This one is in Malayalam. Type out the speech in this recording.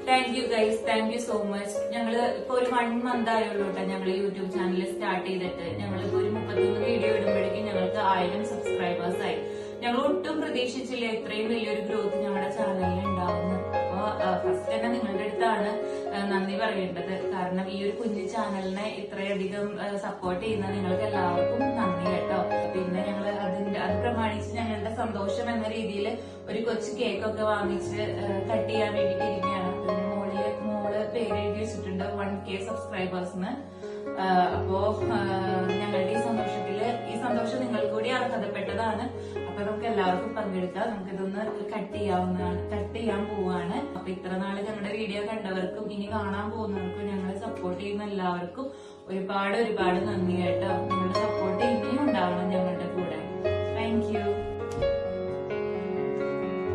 Thank you guys, thank you so much. ഞങ്ങള് ഇപ്പൊ ഒരു 1 month ആയുള്ളൂ കേട്ടോ ഞങ്ങൾ യൂട്യൂബ് ചാനൽ സ്റ്റാർട്ട് ചെയ്തിട്ട്. ഞങ്ങളിപ്പോ ഒരു 33 വീഡിയോ ഇടുമ്പോഴേക്കും ഞങ്ങൾക്ക് 1000 സബ്സ്ക്രൈബേഴ്സ് ആയി. ഞങ്ങൾ ഒട്ടും പ്രതീക്ഷിച്ചില്ല ഇത്രയും വലിയൊരു ഗ്രോത്ത് ഞങ്ങളുടെ ചാനലിൽ ഉണ്ടാവുന്നു. അപ്പൊ ഫസ്റ്റ് തന്നെ നിങ്ങളുടെ അടുത്താണ് നന്ദി പറയേണ്ടത്. കാരണം ഈ ഒരു കുഞ്ഞു ചാനലിനെ ഇത്രയധികം സപ്പോർട്ട് ചെയ്യുന്ന നിങ്ങൾക്ക് എല്ലാവർക്കും നന്ദി കേട്ടോ. പിന്നെ ഞങ്ങൾ അത് പ്രമാണിച്ച് ഞങ്ങളുടെ സന്തോഷം എന്ന രീതിയിൽ ഒരു കൊച്ചു കേക്കൊക്കെ വാങ്ങിച്ച് കട്ട് ചെയ്യാൻ വേണ്ടിട്ട് ഇരിക്കുകയാണ്. പിന്നെ മോള് പേര് എഴുതി വെച്ചിട്ടുണ്ട് 1K സബ്സ്ക്രൈബേഴ്സിന്. അപ്പോ ഞങ്ങളുടെ ഈ സന്തോഷം നിങ്ങൾക്ക് കൂടി അർഹതപ്പെട്ടതാണ്. അപ്പൊ നമുക്ക് എല്ലാവർക്കും പങ്കെടുക്കാം. നമുക്കിതൊന്ന് കട്ട് ചെയ്യാൻ പോവാണ്. അപ്പൊ ഇത്ര നാള് ഞങ്ങളുടെ വീഡിയോ കണ്ടവർക്കും ഇനി കാണാൻ പോകുന്നവർക്കും ഞങ്ങളെ സപ്പോർട്ട് ചെയ്യുന്ന എല്ലാവർക്കും ഒരുപാട് നന്ദി കേട്ടോ. നിങ്ങളുടെ സപ്പോർട്ട് ഇനിയും ഉണ്ടാവണം ഞങ്ങളുടെ കൂടെ. Thank you.